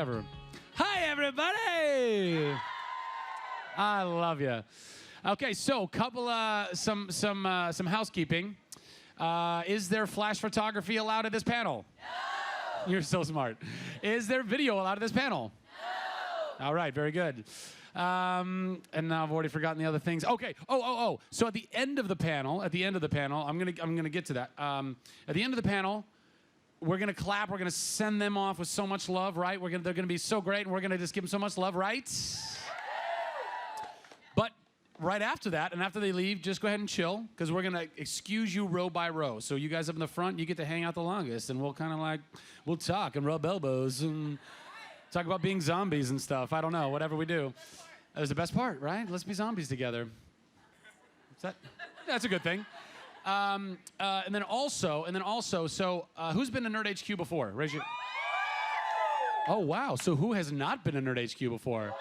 Ever. Hi, everybody! I love you. Okay, so some housekeeping. Is there flash photography allowed at this panel? No. You're so smart. Is there video allowed at this panel? No. All right, very good. And now I've already forgotten the other things. Okay. So at the end of the panel, I'm gonna get to that. At the end of the panel, we're gonna clap. We're gonna send them off with so much love, right? They're gonna be so great, and we're gonna just give them so much love, right? But right after that, and after they leave, just go ahead and chill, because we're gonna excuse you row by row. So you guys up in the front, you get to hang out the longest, and we'll kind of we'll talk and rub elbows and talk about being zombies and stuff. I don't know, whatever we do. That's the best part, right? Let's be zombies together. That's a good thing. And then also, so who's been to Nerd HQ before? Raise your... Oh, wow. So who has not been to Nerd HQ before?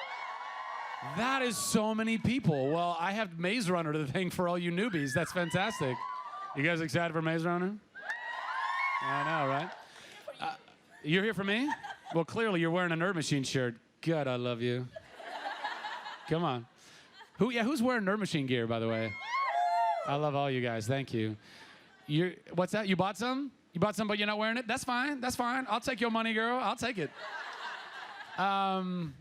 That is so many people. Well, I have Maze Runner to thank for all you newbies. That's fantastic. You guys excited for Maze Runner? I know, right? You're here for me? Well, clearly you're wearing a Nerd Machine shirt. God, I love you. Come on. Who's wearing Nerd Machine gear, by the way? I love all you guys. Thank you. What's that? You bought some? You bought some, but you're not wearing it? That's fine. That's fine. I'll take your money, girl. I'll take it. Oh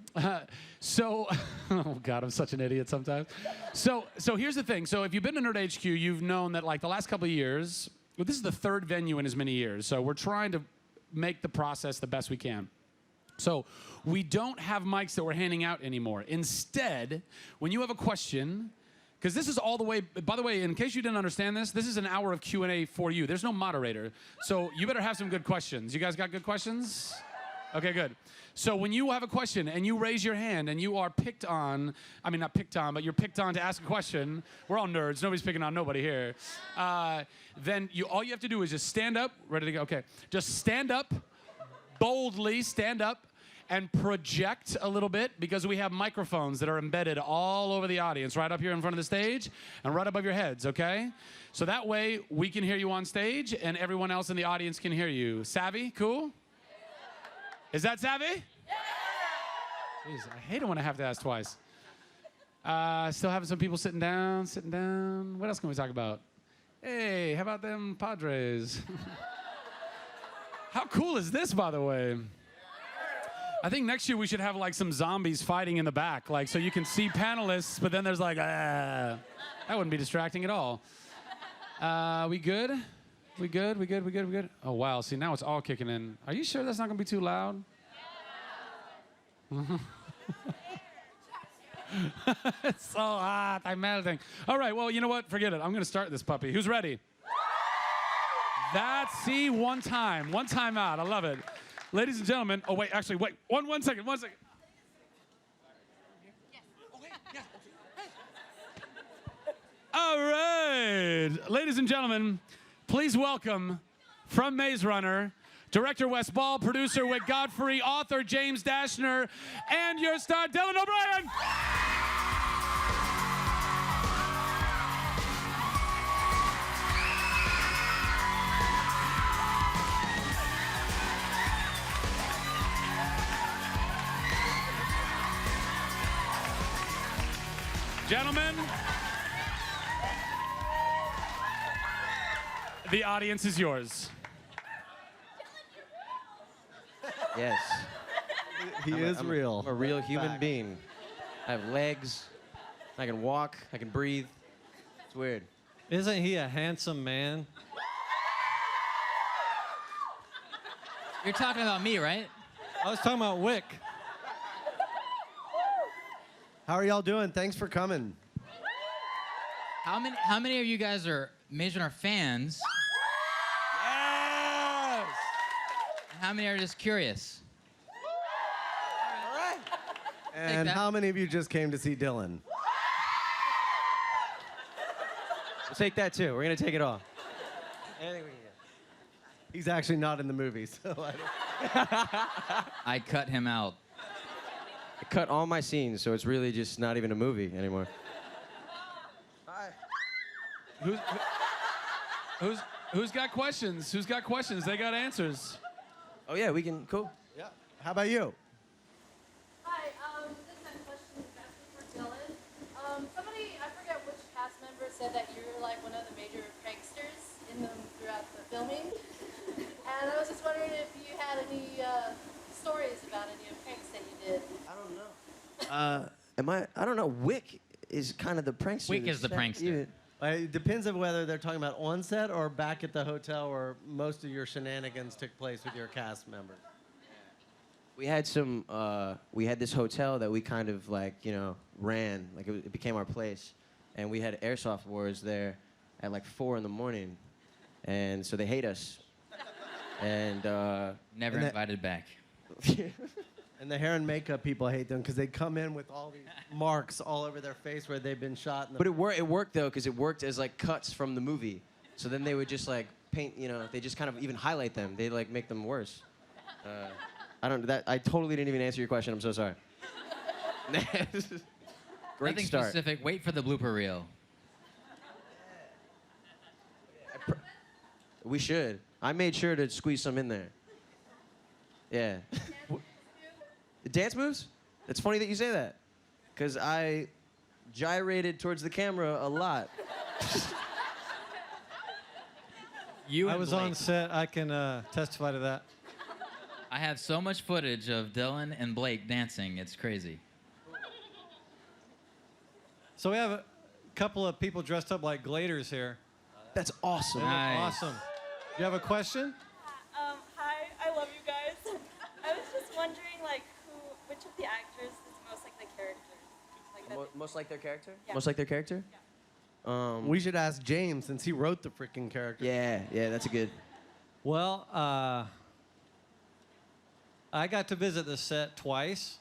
God, I'm such an idiot sometimes. So here's the thing. So if you've been to Nerd HQ, you've known that the last couple of years, well, this is the third venue in as many years. So we're trying to make the process the best we can. So we don't have mics that we're handing out anymore. Instead, when you have a question, because this is all the way, by the way, in case you didn't understand this is an hour of Q&A for you. There's no moderator. So you better have some good questions. You guys got good questions? Okay, good. So when you have a question and you raise your hand and you are picked on, I mean, not picked on, but you're picked on to ask a question, we're all nerds, nobody's picking on nobody here, then all you have to do is just stand up, ready to go, okay. Just stand up, boldly stand up, and project a little bit, because we have microphones that are embedded all over the audience, right up here in front of the stage and right above your heads, okay? So that way we can hear you on stage and everyone else in the audience can hear you. Savvy? Cool? Is that savvy? Yeah! Jeez, I hate it when I have to ask twice. Still having some people sitting down. What else can we talk about? Hey, how about them Padres? How cool is this, by the way? I think next year we should have some zombies fighting in the back, so you can see panelists, but then there's that wouldn't be distracting at all. We good? We good? Oh, wow. See, now it's all kicking in. Are you sure that's not going to be too loud? It's so hot. I'm melting. All right, well, you know what? Forget it. I'm going to start this puppy. Who's ready? See, one time out. I love it. Ladies and gentlemen, wait, one second. Yes. Oh, wait, yes. All right, ladies and gentlemen, please welcome from Maze Runner, director Wes Ball, producer Wyck Godfrey, author James Dashner, and your star Dylan O'Brien. Gentlemen, the audience is yours. Yes. He is real. I'm a real human being. I have legs. I can walk. I can breathe. It's weird. Isn't he a handsome man? You're talking about me, right? I was talking about Wyck. How are y'all doing? Thanks for coming. How many of you guys are Maze Runner fans? Yes! And how many are just curious? All right. And how many of you just came to see Dylan? We'll take that too. We're gonna take it all. Anything we can get. He's actually not in the movie, so I cut him out. I cut all my scenes, so it's really just not even a movie anymore. Hi. Who's got questions? Who's got questions? They got answers. Oh yeah, we can. Cool. Yeah. How about you? Somebody, I forget which cast member, said that you were like one of the major pranksters in them throughout the filming. And I was just wondering if you had any stories about any pranks that you did. I don't know. I don't know. Wyck is kind of the prankster. Wyck is the prankster. It depends on whether they're talking about on set or back at the hotel where most of your shenanigans took place with your cast members. We had some. We had this hotel that we kind of like, ran. Like it became our place, and we had airsoft wars there at like 4 a.m, and so they hate us. And Never invited back. And the hair and makeup people hate them because they come in with all these marks all over their face where they've been shot. But it worked though, because it worked as like cuts from the movie. So then they would just like paint. They just kind of even highlight them. They like make them worse. I totally didn't even answer your question. I'm so sorry. Great Nothing start. specific. Wait for the blooper reel. We should. I made sure to squeeze some in there. Yeah. The dance moves? It's funny that you say that, because I gyrated towards the camera a lot. You I and was Blake. on set. I can testify to that. I have so much footage of Dylan and Blake dancing. It's crazy. So we have a couple of people dressed up like Gladers here. That's awesome. Nice. Awesome. You have a question? Hi, I love you guys. I was just wondering, like, which of the actors is most like the characters? Like that Most like their character? Yeah. Most like their character? We should ask James since he wrote the freaking character. Yeah, that's a good. Well, I got to visit the set twice,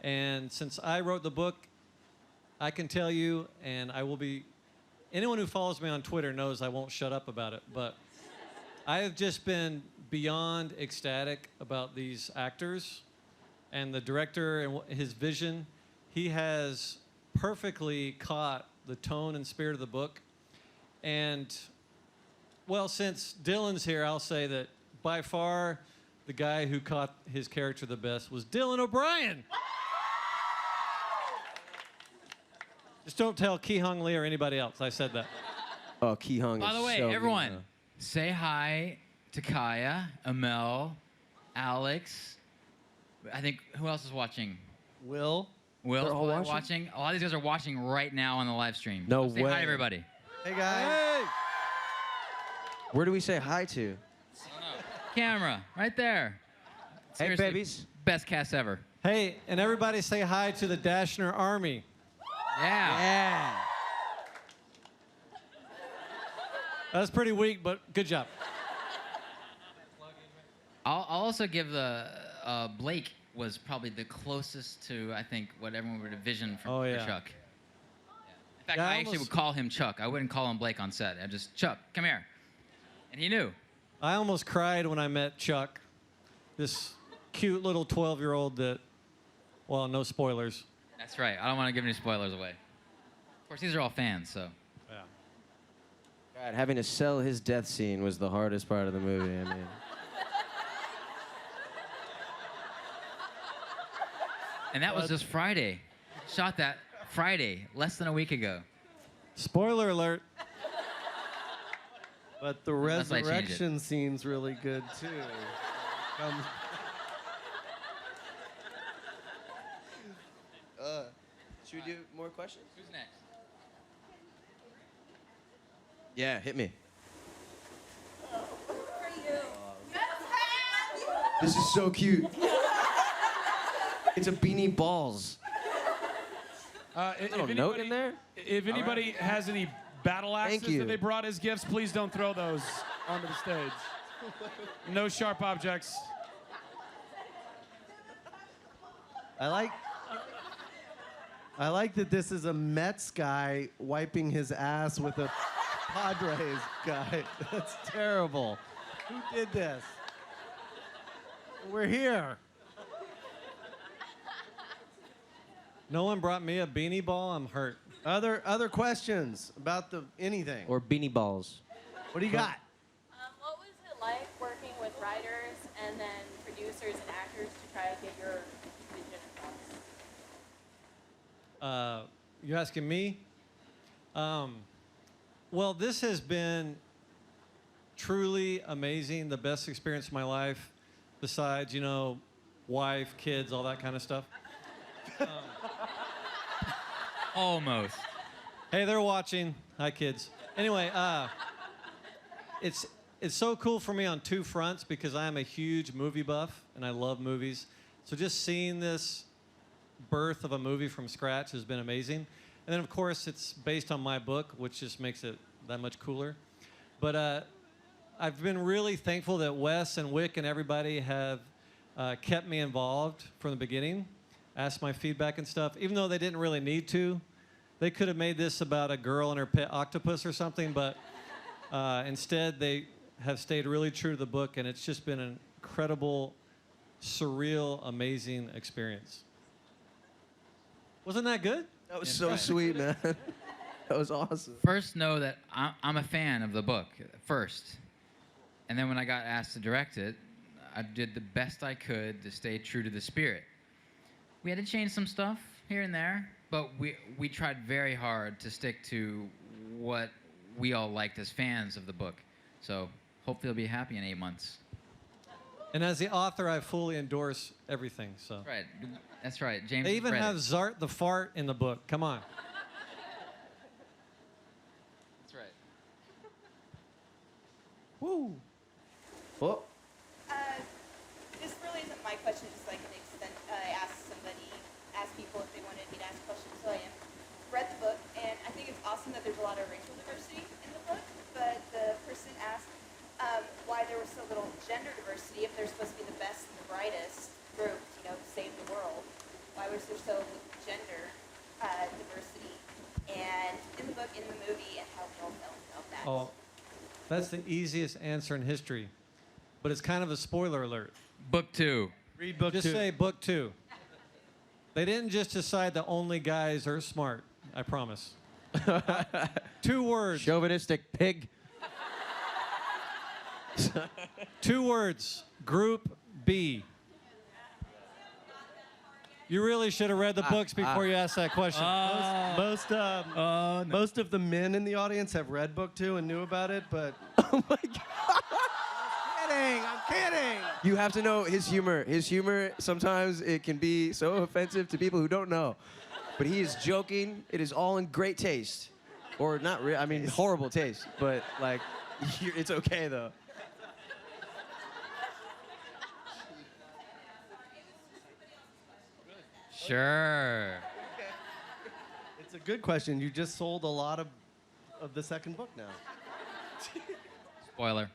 and since I wrote the book, I can tell you, and I will be. Anyone who follows me on Twitter knows I won't shut up about it, but I have just been beyond ecstatic about these actors and the director and his vision. He has perfectly caught the tone and spirit of the book. And, well, since Dylan's here, I'll say that by far the guy who caught his character the best was Dylan O'Brien. Just don't tell Ki Hong Lee or anybody else I said that. Oh, Ki Hong. By the way, everyone, say hi to Kaya, Amel, Alex. I think, who else is watching? Will. Will's They're all probably watching? watching. A lot of these guys are watching right now on the live stream. No Say way. hi, everybody. Hey, guys. Hey! Where do we say hi to? Camera, right there. Hey, Seriously, babies. Best cast ever. Hey, and everybody say hi to the Dashner Army. Yeah. Yeah. That was pretty weak, but good job. I'll also give the Blake was probably the closest to, I think, what everyone would envision for, Oh, for yeah. Chuck. In fact, Yeah, I I actually almost- would call him Chuck. I wouldn't call him Blake on set. I'd just, Chuck, come here. And he knew. I almost cried when I met Chuck, this cute little 12-year-old that, well, no spoilers. That's right. I don't want to give any spoilers away. Of course, these are all fans, so. Yeah. God, having to sell his death scene was the hardest part of the movie. I mean. And that was just Friday. Shot that Friday, less than a week ago. Spoiler alert. But the Unless I change it. resurrection scene's really good, too. Should we do more questions? Who's next? Yeah, hit me. For you. This is so cute. It's a beanie balls. Little note in there? If anybody has any battle axes you. that they brought as gifts, please don't throw those onto the stage. No sharp objects. I like that this is a Mets guy wiping his ass with a Padres guy. That's terrible. Who did this? We're here. No one brought me a beanie ball. I'm hurt. Other questions about anything? Or beanie balls. What do you got? What was it like working with writers and then producers and actors to try to get your vision across? You asking me? Well, this has been truly amazing, the best experience of my life, besides, you know, wife, kids, all that kind of stuff. Almost. Hey, they're watching. Hi, kids. Anyway, it's so cool for me on two fronts because I am a huge movie buff and I love movies. So just seeing this birth of a movie from scratch has been amazing. And then, of course, it's based on my book, which just makes it that much cooler. But I've been really thankful that Wes and Wyck and everybody have kept me involved from the beginning, asked my feedback and stuff, even though they didn't really need to. They could have made this about a girl and her pet octopus or something, but instead they have stayed really true to the book, and it's just been an incredible, surreal, amazing experience. Wasn't that good? That was so sweet, man. That was awesome. First, know that I'm a fan of the book, first. And then when I got asked to direct it, I did the best I could to stay true to the spirit. We had to change some stuff here and there, but we tried very hard to stick to what we all liked as fans of the book. So hopefully you'll be happy in 8 months. And as the author, I fully endorse everything. So. Right. That's right. James. They even read have it. Zart the fart in the book. Come on. That's right. Woo. Oh, This really isn't my question, just like an extent. I asked people if they wanted me to ask questions, so I read the book, and I think it's awesome that there's a lot of racial diversity in the book, but the person asked why there was so little gender diversity if they're supposed to be the best and the brightest group, you know, to save the world. Why was there so little gender diversity? And in the book, in the movie, and how people felt about that. Oh, that's the easiest answer in history, but it's kind of a spoiler alert. Book 2. Read book Just 2. say book 2. They didn't just decide that only guys are smart. I promise. 2 words. chauvinistic pig. 2 words. Group B. You really should have read the books before you asked that question. Most of the men in the audience have read book 2 and knew about it, but Oh my God. I'm kidding. You have to know his humor. His humor, sometimes it can be so offensive to people who don't know. But he is joking. It is all in great taste. Or not real, I mean, horrible taste. But, like, it's okay, though. Sure. It's a good question. You just sold a lot of the second book now. Spoiler.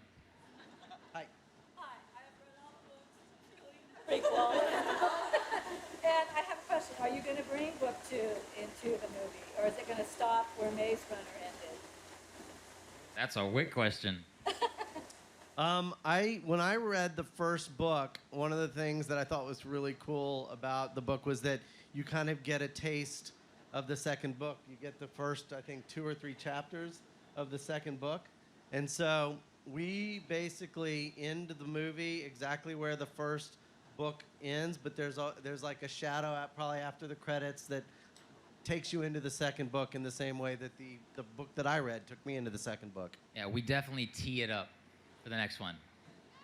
Hi. Hi, I've read all the books. Really prequel. And I have a question. Are you going to bring book 2 into the movie, or is it going to stop where Maze Runner ended? That's a Wyck question. When I read the first book, one of the things that I thought was really cool about the book was that you kind of get a taste of the second book. You get the first, I think, 2 or 3 chapters of the second book. And so we basically end the movie exactly where the first book ends, but there's like a shadow probably after the credits that takes you into the second book in the same way that the book that I read took me into the second book. Yeah, we definitely tee it up for the next one.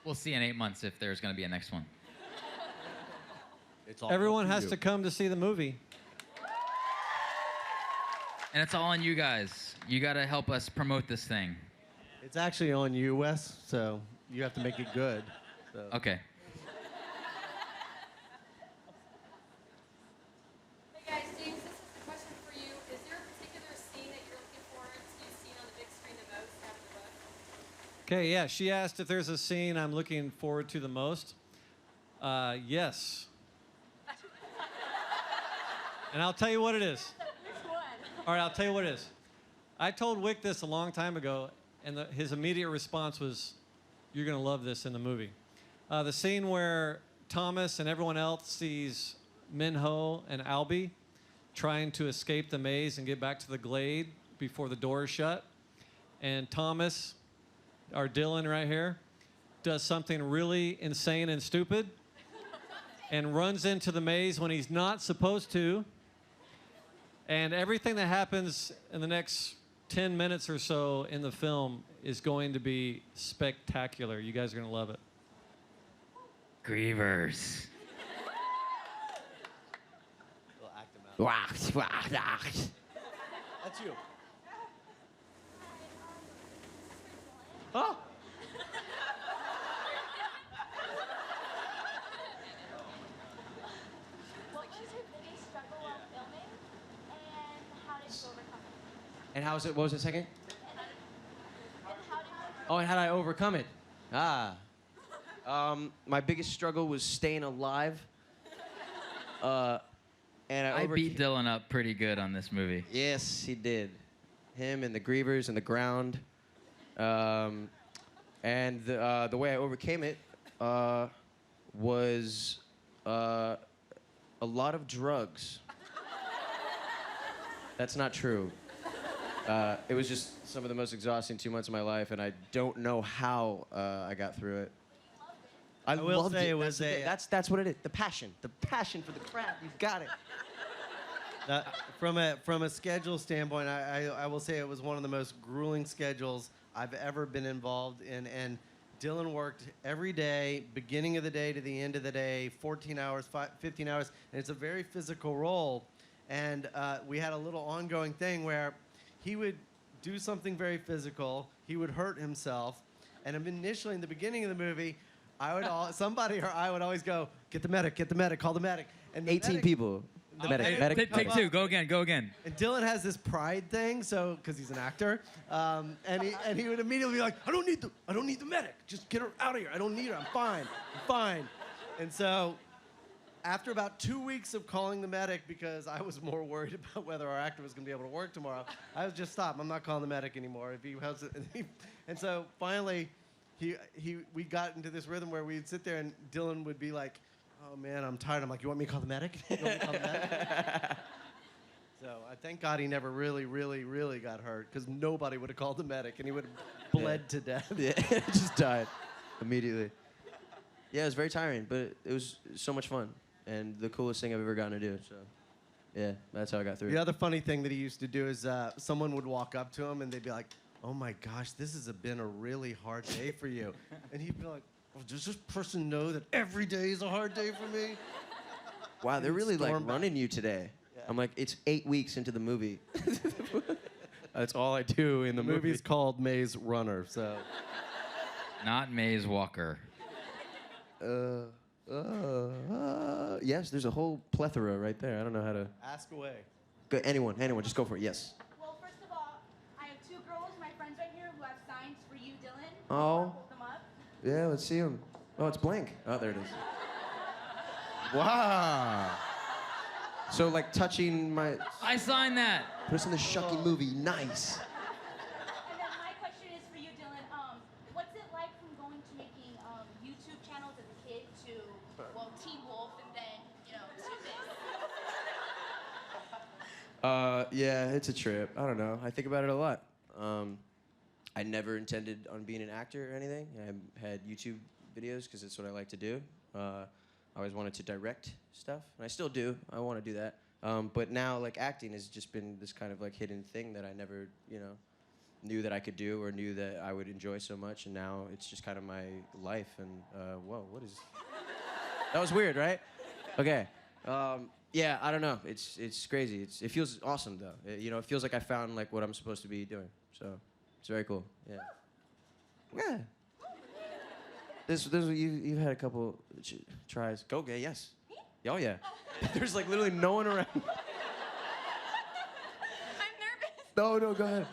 We'll see in 8 months if there's going to be a next one. It's all Everyone up to has you. to come to see the movie. And it's all on you guys. You got to help us promote this thing. It's actually on you, Wes, so you have to make it good. So. Okay. Hey guys, James, this is a question for you. Is there a particular scene that you're looking forward to seeing on the big screen the most after the book? Okay, yeah, she asked if there's a scene I'm looking forward to the most. Yes. And I'll tell you what it is. Which one? All right, I'll tell you what it is. I told Wyck this a long time ago, and his immediate response was, "You're going to love this in the movie." The scene where Thomas and everyone else sees Minho and Albie trying to escape the maze and get back to the Glade before the door is shut. And Thomas, our Dylan right here, does something really insane and stupid and runs into the maze when he's not supposed to. And everything that happens in the next 10 minutes or so in the film is going to be spectacular. You guys are going to love it. Grievers. We'll act them out. That's you. Oh. What was your biggest struggle while filming, and how did you overcome it? And how's it? What was the second? And how did you Oh, and how did I overcome it? My biggest struggle was staying alive. And I beat Dylan up pretty good on this movie. Yes, he did. Him and the Grievers and the ground. And the way I overcame it was a lot of drugs. That's not true. It was just some of the most exhausting 2 months of my life, and I don't know how I got through it. I will loved say it. it was That's what it is. The passion for the craft. You've got it. From a schedule standpoint, I will say it was one of the most grueling schedules I've ever been involved in. And Dylan worked every day, beginning of the day to the end of the day, 14 hours, 15 hours, and it's a very physical role. And we had a little ongoing thing where he would do something very physical, he would hurt himself, and initially in the beginning of the movie, I would always go, get the medic, call the medic. And the 18 medic- people. Medic. Take two. Go again. And Dylan has this pride thing, so because he's an actor, and he would immediately be like, I don't need the medic. Just get her out of here. I don't need her. I'm fine. And so, after about 2 weeks of calling the medic, because I was more worried about whether our actor was going to be able to work tomorrow, I was just stop. I'm not calling the medic anymore. If he has, and so finally, we got into this rhythm where we'd sit there and Dylan would be like, oh man, I'm tired. I'm like, you want me to call the medic? You want me to call the medic? So I thank God he never really got hurt, because nobody would have called the medic and he would have bled to death. Yeah, just died immediately. Yeah, it was very tiring, but it was so much fun and the coolest thing I've ever gotten to do. So, yeah, that's how I got through. The other funny thing that he used to do is someone would walk up to him and they'd be like, oh my gosh, this has been a really hard day for you. And he'd be like, well, does this person know that every day is a hard day for me? Wow, they're really like Storm back. running you today. Yeah. I'm like, it's 8 weeks into the movie. That's all I do in the The movie's called Maze Runner, so. Not Maze Walker. Yes, there's a whole plethora right there. I don't know how to. Ask away. Go, anyone, just go for it. Yes. Well, first of all, I have two girls, my friends right here, who have signs for you, Dylan. Oh. Hold them up. Yeah, let's see them. Oh, it's blank. Oh, there it is. Wow. So like touching my. I signed that. Put us in the Shucky movie. Nice. And then my question is for you, Dylan. What's it like from going to making YouTube channels as a kid to, well, Teen Wolf and then, to this? Yeah, it's a trip. I don't know. I think about it a lot. I never intended on being an actor or anything. I had YouTube videos because it's what I like to do. I always wanted to direct stuff, and I still do. I want to do that. But now, like, acting has just been this kind of like hidden thing that I never, knew that I could do or knew that I would enjoy so much. And now it's just kind of my life. And whoa, what is? That was weird, right? Okay. Yeah, I don't know. It's crazy. It feels awesome though. It feels like I found like what I'm supposed to be doing. So it's very cool. Yeah. Yeah. You've had a couple tries. Go, gay, yes. Oh yeah. There's like literally no one around. I'm nervous. No, go ahead.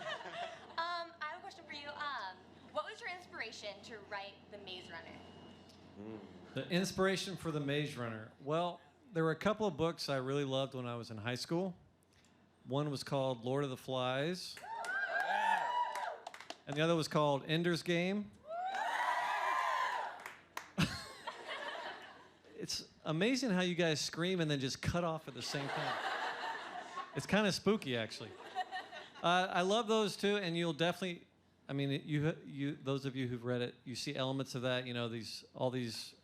I have a question for you. What was your inspiration to write The Maze Runner? The inspiration for The Maze Runner. Well, there were a couple of books I really loved when I was in high school. One was called Lord of the Flies. And the other was called Ender's Game. It's amazing how you guys scream and then just cut off at the same time. It's kind of spooky, actually. I love those two, and you'll definitely, you those of you who've read it, you see elements of that. All these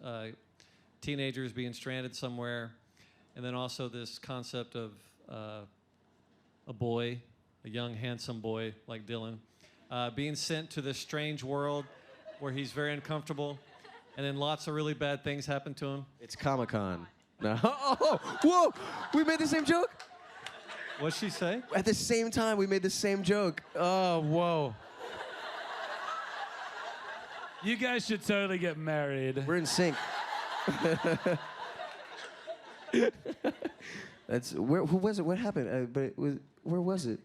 teenagers being stranded somewhere, and then also this concept of a boy, a young, handsome boy like Dylan, being sent to this strange world where he's very uncomfortable, and then lots of really bad things happen to him. It's Comic-Con. No. Oh, whoa! We made the same joke? What'd she say? At the same time, we made the same joke. Oh, whoa. You guys should totally get married. We're in sync. That's where. Who was it? What happened? But it was. Where was it?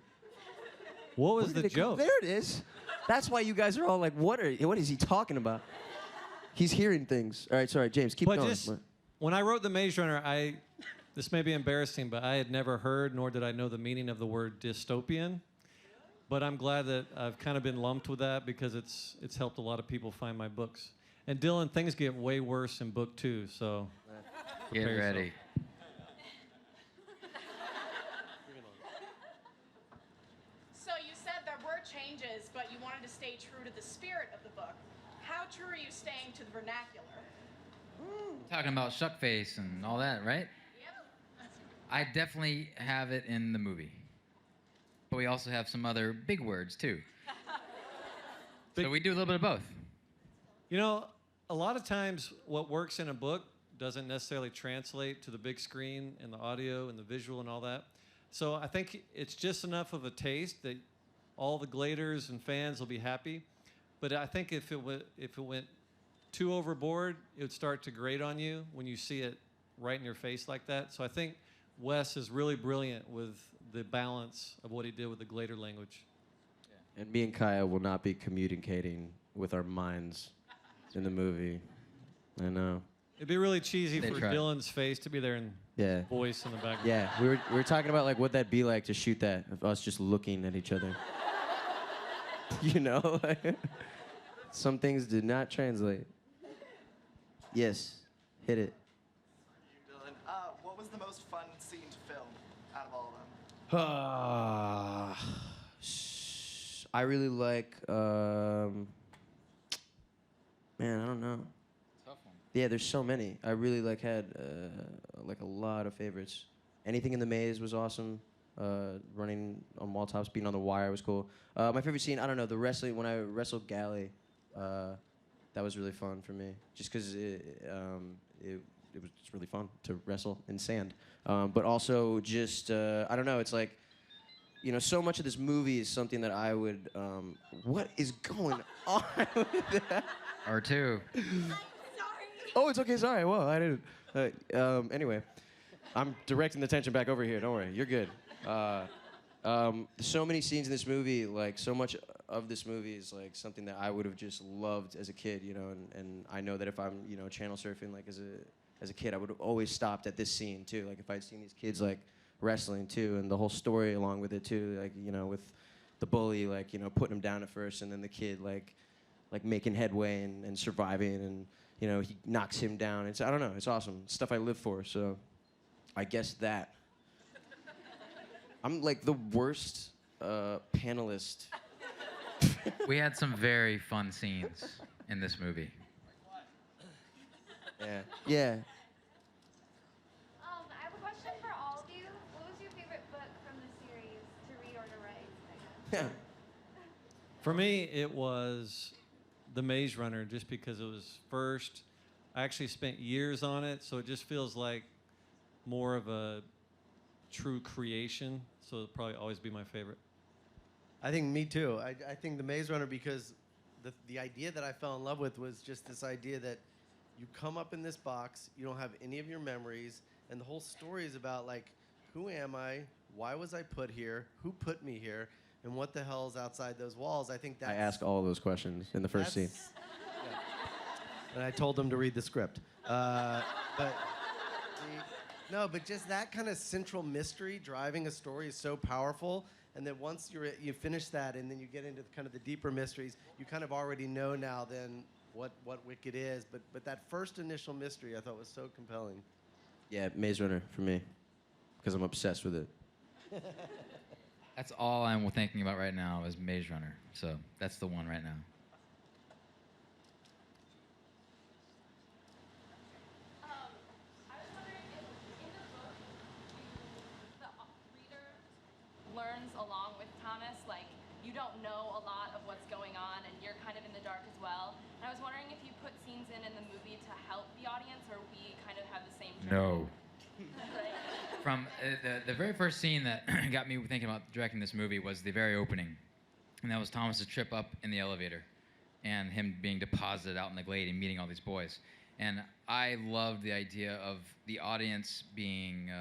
What was Where the did it come- joke? There it is. That's why you guys are all like, what is he talking about? He's hearing things. All right, sorry, James, keep But going. just when I wrote The Maze Runner, this may be embarrassing, but I had never heard nor did I know the meaning of the word dystopian. But I'm glad that I've kind of been lumped with that because it's helped a lot of people find my books. And Dylan, things get way worse in book 2, so Get prepare yourself. ready. So you said there were changes, but you wanted to stay true to the spirit of the book. How true are you staying to the vernacular? Talking about shuckface and all that, right? Yep. I definitely have it in the movie. But we also have some other big words, too. So we do a little bit of both. You know, a lot of times what works in a book doesn't necessarily translate to the big screen and the audio and the visual and all that. So I think it's just enough of a taste that all the Gladers and fans will be happy. But I think if it went too overboard, it would start to grate on you when you see it right in your face like that. So I think Wes is really brilliant with the balance of what he did with the Glader language. And me and Kaya will not be communicating with our minds in the movie. I know. It'd be really cheesy They for tried. Dylan's face to be there and Yeah. voice in the background. Yeah, we were talking about like what that'd be like to shoot that of us just looking at each other. You know, some things did not translate. Yes, hit it. Dylan, what was the most fun scene to film out of all of them? I really like. Man, I don't know. Tough one. Yeah, there's so many. I really had like a lot of favorites. Anything in the maze was awesome. Running on wall tops, being on the wire was cool. My favorite scene, I don't know, the wrestling when I wrestled Galley. That was really fun for me, just because it was just really fun to wrestle in sand. But also just I don't know. It's like, you know, so much of this movie is something that I would. What is going on with that? Or two. Oh, it's okay. Sorry. Well, I didn't. Anyway, I'm directing the attention back over here. Don't worry. You're good. So many scenes in this movie, like so much of this movie is like something that I would have just loved as a kid, you know. And I know that if I'm, you know, channel surfing like as a kid, I would have always stopped at this scene too. Like if I'd seen these kids like wrestling too, and the whole story along with it too, like, you know, with the bully, like, you know, putting him down at first, and then the kid like making headway and surviving, and, you know, he knocks him down. I don't know, it's awesome. Stuff I live for, so I guess that. I'm like the worst panelist. We had some very fun scenes in this movie. Yeah. Yeah. I have a question for all of you. What was your favorite book from the series to read or to write, I guess? For me, it was The Maze Runner, just because it was first. I actually spent years on it, so it just feels like more of a true creation. So it'll probably always be my favorite. I think me too. I think The Maze Runner, because the idea that I fell in love with was just this idea that you come up in this box, you don't have any of your memories, and the whole story is about, like, who am I? Why was I put here? Who put me here? And what the hell is outside those walls? I think that's... I ask all those questions in the first scene. Yeah. And I told them to read the script. But just that kind of central mystery driving a story is so powerful. And that once you finish that, and then you get into kind of the deeper mysteries, you kind of already know now then what Wicked is. But that first initial mystery I thought was so compelling. Yeah, Maze Runner for me, because I'm obsessed with it. That's all I'm thinking about right now is Maze Runner. So that's the one right now. I was wondering if in the book the reader learn Thomas, like you don't know a lot of what's going on and you're kind of in the dark as well. And I was wondering if you put scenes in the movie to help the audience, or we kind of have the same journey. No. Right. From the very first scene that got me thinking about directing this movie was the very opening. And that was Thomas's trip up in the elevator and him being deposited out in the Glade and meeting all these boys. And I loved the idea of the audience being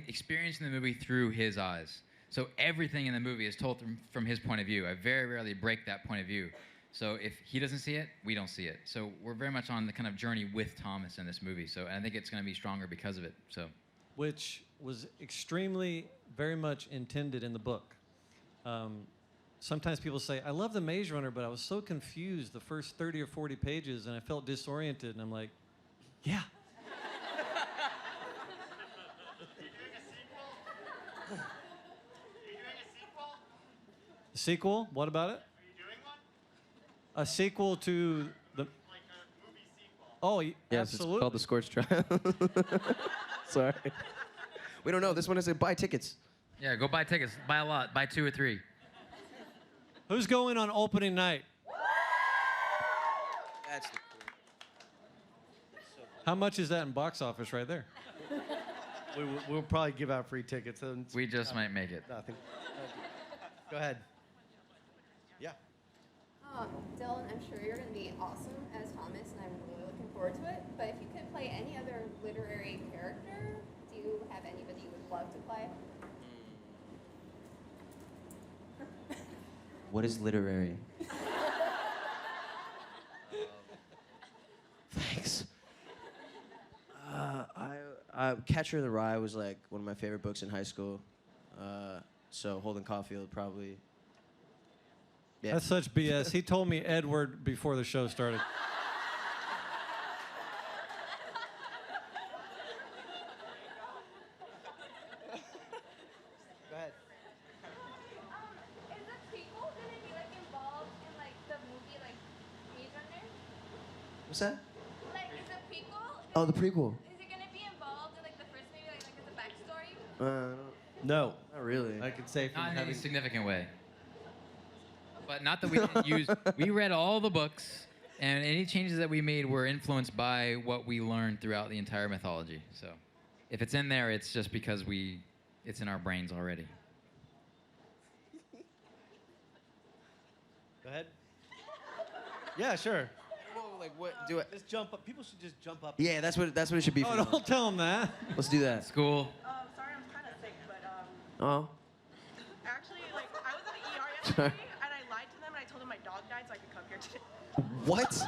experiencing the movie through his eyes. So everything in the movie is told from his point of view. I very rarely break that point of view. So if he doesn't see it, we don't see it. So we're very much on the kind of journey with Thomas in this movie. So I think it's going to be stronger because of it. So, which was extremely, very much intended in the book. Sometimes people say, I love The Maze Runner, but I was so confused the first 30 or 40 pages, and I felt disoriented. And I'm like, yeah. A sequel? What about it? Are you doing one? A sequel to the... Like a movie sequel. Oh, Yes, absolutely. it's called The Scorched Trial. Sorry. We don't know. This one is a buy tickets. yeah, go buy tickets. Buy a lot. Buy 2 or 3. Who's going on opening night? That's the How much is that in box office right there? We'll probably give out free tickets. And We just might make it. nothing. Go ahead. Yeah. Dylan, I'm sure you're going to be awesome as Thomas, and I'm really looking forward to it. But if you could play any other literary character, do you have anybody you would love to play? What is literary? Thanks. Catcher in the Rye was like one of my favorite books in high school. So Holden Caulfield probably. Yeah. That's such BS. He told me Edward before the show started. Go ahead. Is the prequel gonna be like involved in like the movie like Maze Runner? What's that? Like is the prequel? Oh, the prequel. Is it gonna be involved in like the first movie, like as a backstory? No. Not really. I could say from Not in any having... significant way. But not that we didn't use. We read all the books, and any changes that we made were influenced by what we learned throughout the entire mythology. So, if it's in there, it's just because it's in our brains already. Go ahead. Yeah, sure. Like what? Do it. Just jump up. People should just jump up. Yeah, that's what it should be. Oh, for now. don't tell him that. Let's do that. School. Sorry, I'm kind of sick, but Oh. actually, like, I was at the ER yesterday, and I lied to them, and I told them my dog died, so I could come here today. What?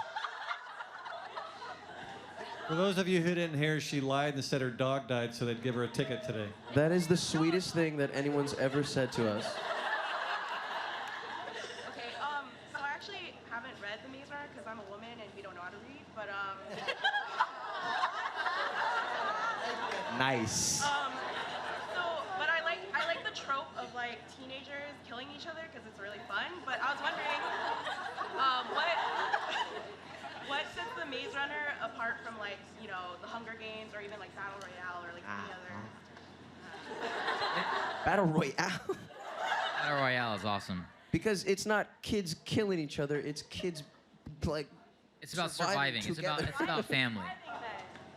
For those of you who didn't hear, she lied and said her dog died, so they'd give her a ticket today. That is the sweetest thing that anyone's ever said to us. Okay, so I actually haven't read The Maze Runner because I'm a woman and we don't know how to read, but Nice. but I like the trope of like teenagers killing each other because it's really fun. But I was wondering, what sets The Maze Runner apart from like the Hunger Games or even like Battle Royale or like any other? Battle Royale. Battle Royale is awesome. Because it's not kids killing each other. It's kids like. It's about surviving. It's about family.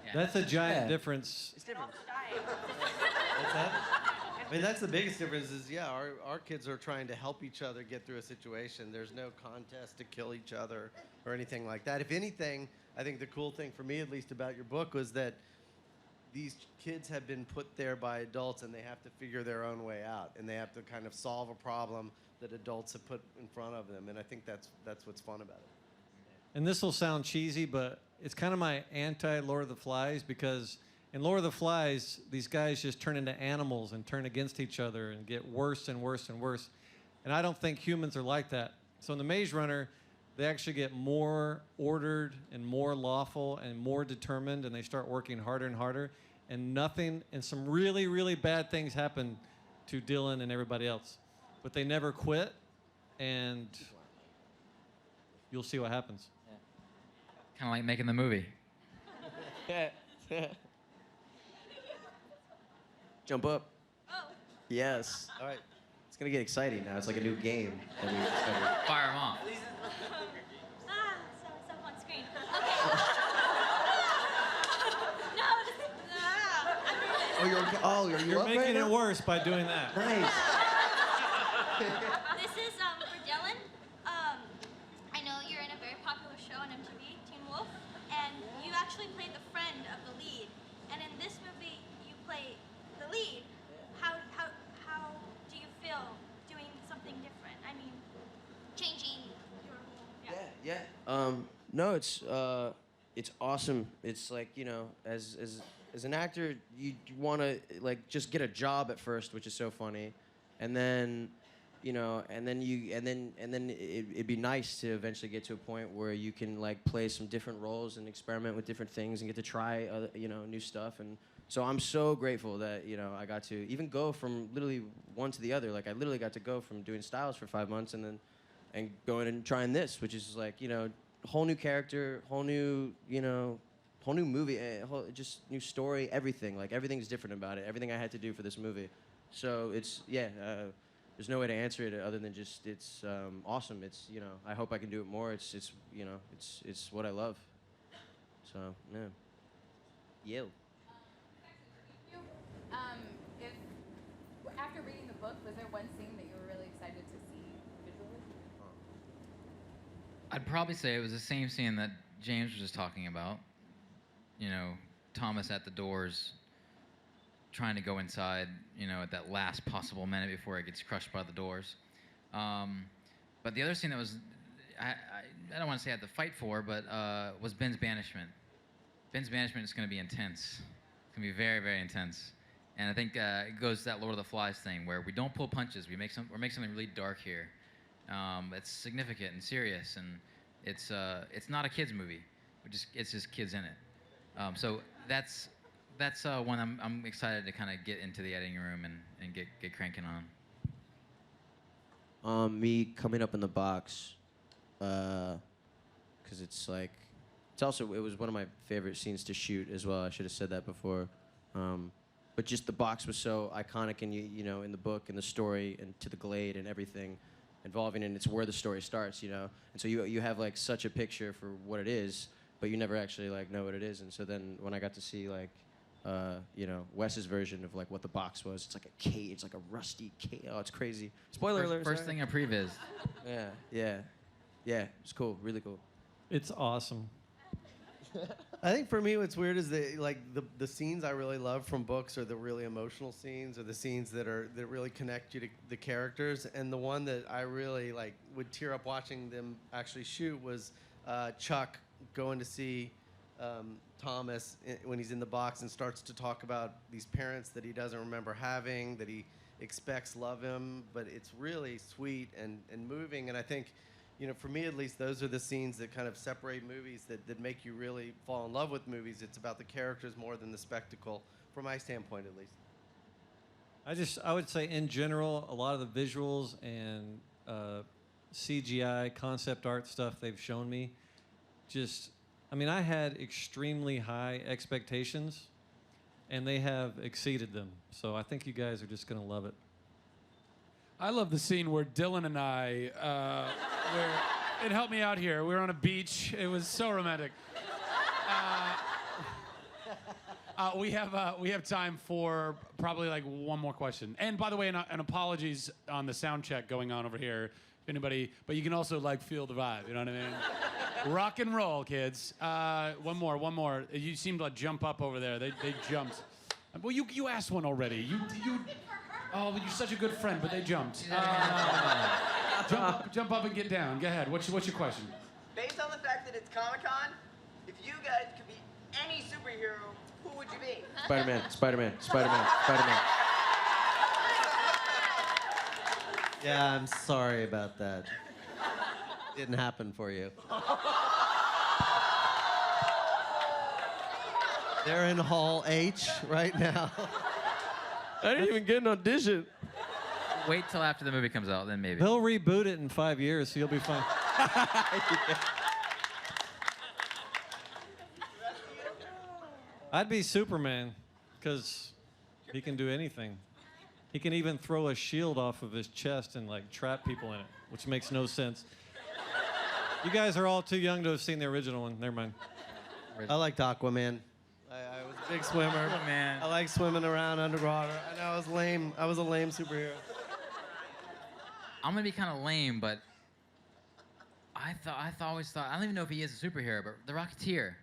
Yeah. That's a giant Yeah. difference. It's different. What's that? I mean, that's the biggest difference is, yeah, our kids are trying to help each other get through a situation. There's no contest to kill each other or anything like that. If anything, I think the cool thing for me, at least, about your book was that these kids have been put there by adults and they have to figure their own way out. And they have to kind of solve a problem that adults have put in front of them. And I think that's what's fun about it. And this will sound cheesy, but it's kind of my anti-Lord of the Flies, because in Lord of the Flies, these guys just turn into animals and turn against each other and get worse and worse and worse. And I don't think humans are like that. So in The Maze Runner, they actually get more ordered and more lawful and more determined, and they start working harder and harder. And some really, really bad things happen to Dylan and everybody else. But they never quit, and you'll see what happens. Kind of like making the movie. Jump up. Oh. Yes. All right. Let's gonna get exciting now. It's like a new game that we discovered. Fire them off. So on screen. Okay. No, You're making it worse by doing that. Nice. this is for Dylan. I know you're in a very popular show on MTV, Teen Wolf, and you actually played the friend of the lead. And in this movie, you play the lead. How do you feel doing something different? I mean, changing your whole. Yeah. No, it's awesome. It's like, you know, as an actor, you want to like just get a job at first, which is so funny, and then, you know, and then it'd be nice to eventually get to a point where you can like play some different roles and experiment with different things and get to try other, you know, new stuff. And so I'm so grateful that, you know, I got to even go from literally one to the other. Like I literally got to go from doing Styles for 5 months and going and trying this, which is like, you know, whole new character, whole new, you know, whole new movie, just new story, everything. Like everything's different about it. Everything I had to do for this movie. So it's, there's no way to answer it other than just it's awesome. It's, you know, I hope I can do it more. It's you know, it's what I love. So yeah. Yo. If after reading the book, was there one scene that you were really excited to see visually? I'd probably say it was the same scene that James was just talking about. You know, Thomas at the doors, trying to go inside, you know, at that last possible minute before it gets crushed by the doors. But the other scene that was, I don't want to say I had to fight for, but was Ben's banishment. Ben's banishment is going to be intense. It's going to be very, very intense. And I think it goes to that Lord of the Flies thing where we don't pull punches. We make something really dark here. It's significant and serious, and it's not a kids movie. It's just kids in it. So that's one I'm excited to kind of get into the editing room and get cranking on. Me coming up in the box, because it's like, it was one of my favorite scenes to shoot as well. I should have said that before. But just the box was so iconic, and you know, in the book and the story and to the Glade and everything involving it, and it's where the story starts, you know. And so you have like such a picture for what it is, but you never actually like know what it is. And so then when I got to see like, you know, Wes's version of like what the box was, it's like a cage, it's like a rusty cage. Oh, it's crazy. Spoiler alert. First thing I previs. Yeah. It's cool, really cool. It's awesome. I think for me, what's weird is that like the scenes I really love from books are the really emotional scenes, or the scenes that really connect you to the characters. And the one that I really like would tear up watching them actually shoot was Chuck going to see Thomas when he's in the box and starts to talk about these parents that he doesn't remember having, that he expects love him, but it's really sweet and moving. And I think, you know, for me at least, those are the scenes that kind of separate movies that make you really fall in love with movies. It's about the characters more than the spectacle, from my standpoint at least. I would say in general, a lot of the visuals and CGI concept art stuff they've shown me, I mean, I had extremely high expectations, and they have exceeded them. So I think you guys are just going to love it. I love the scene where Dylan and I, where it helped me out here. We were on a beach. It was so romantic. We have time for probably like one more question. And by the way, and apologies on the sound check going on over here. If anybody, but you can also like feel the vibe. You know what I mean? Rock and roll, kids. One more. You seemed to jump up over there. They jumped. Well, you asked one already. You. Oh, but you're such a good friend, but they jumped. Jump up and get down. Go ahead. What's your question? Based on the fact that it's Comic-Con, if you guys could be any superhero, who would you be? Spider-Man. Yeah, I'm sorry about that. Didn't happen for you. They're in Hall H right now. I didn't even get an audition. Wait till after the movie comes out, then maybe. They'll reboot it in 5 years, so you'll be fine. I'd be Superman, because he can do anything. He can even throw a shield off of his chest and like trap people in it, which makes no sense. You guys are all too young to have seen the original one. Never mind. I liked Aquaman. I was a big swimmer. Aquaman. I like swimming around underwater. I know I was lame. I was a lame superhero. I'm gonna be kind of lame, but I always thought I don't even know if he is a superhero, but the Rocketeer.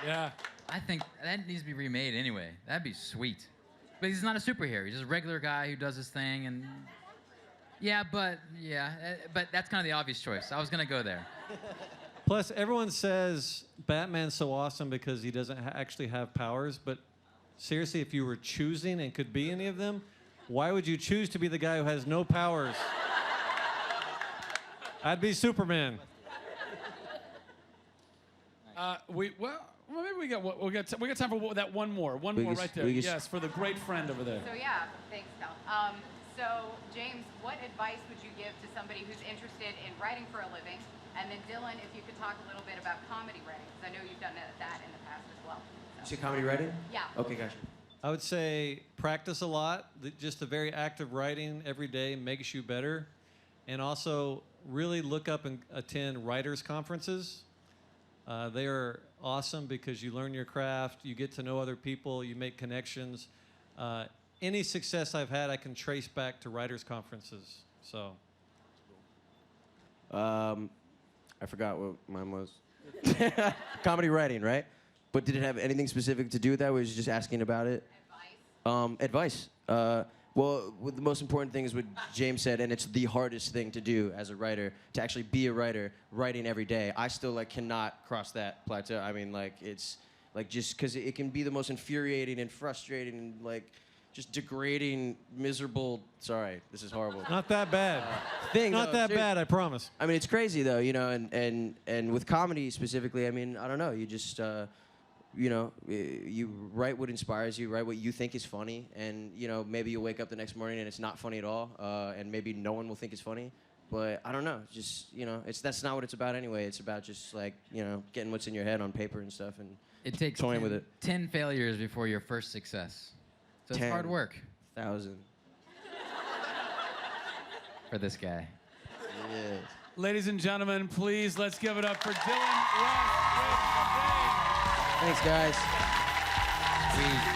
Yeah. I think that needs to be remade anyway. That'd be sweet. But he's not a superhero. He's just a regular guy who does his thing, and but that's kind of the obvious choice. I was gonna go there. Plus, everyone says Batman's so awesome because he doesn't actually have powers. But seriously, if you were choosing and could be any of them, why would you choose to be the guy who has no powers? I'd be Superman. Well, maybe we got time for that one more right there. Yes, for the great friend over there. So yeah, thanks, Cal. So James, what advice would you give to somebody who's interested in writing for a living? And then Dylan, if you could talk a little bit about comedy writing, because I know you've done that in the past as well. You say comedy writing? Yeah. Okay, gotcha. I would say practice a lot. Just the very act of writing every day makes you better. And also really look up and attend writers' conferences. They are awesome because you learn your craft, you get to know other people, you make connections. Any success I've had, I can trace back to writers' conferences. So. I forgot what mine was. Comedy writing, right? But did it have anything specific to do with that? Was you just asking about it? Advice. Well, the most important thing is what James said, and it's the hardest thing to do as a writer, to actually be a writer, writing every day. I still cannot cross that plateau. I mean, it's just because it can be the most infuriating and frustrating and just degrading, miserable. Sorry, this is horrible. Not that bad. Thing. Not that bad, I promise. I mean, it's crazy though, and with comedy specifically. I mean, I don't know. You just. You write what inspires you, write what you think is funny, and maybe you'll wake up the next morning and it's not funny at all, and maybe no one will think it's funny, but I don't know, just that's not what it's about anyway. It's about just getting what's in your head on paper and stuff and It takes toying with it. 10 failures before your first success. So it's hard work 10,000 for this guy. Yes. Ladies and gentlemen, please let's give it up for Dylan, Wes, Wyck, and Dave. Thanks, guys. Sweet.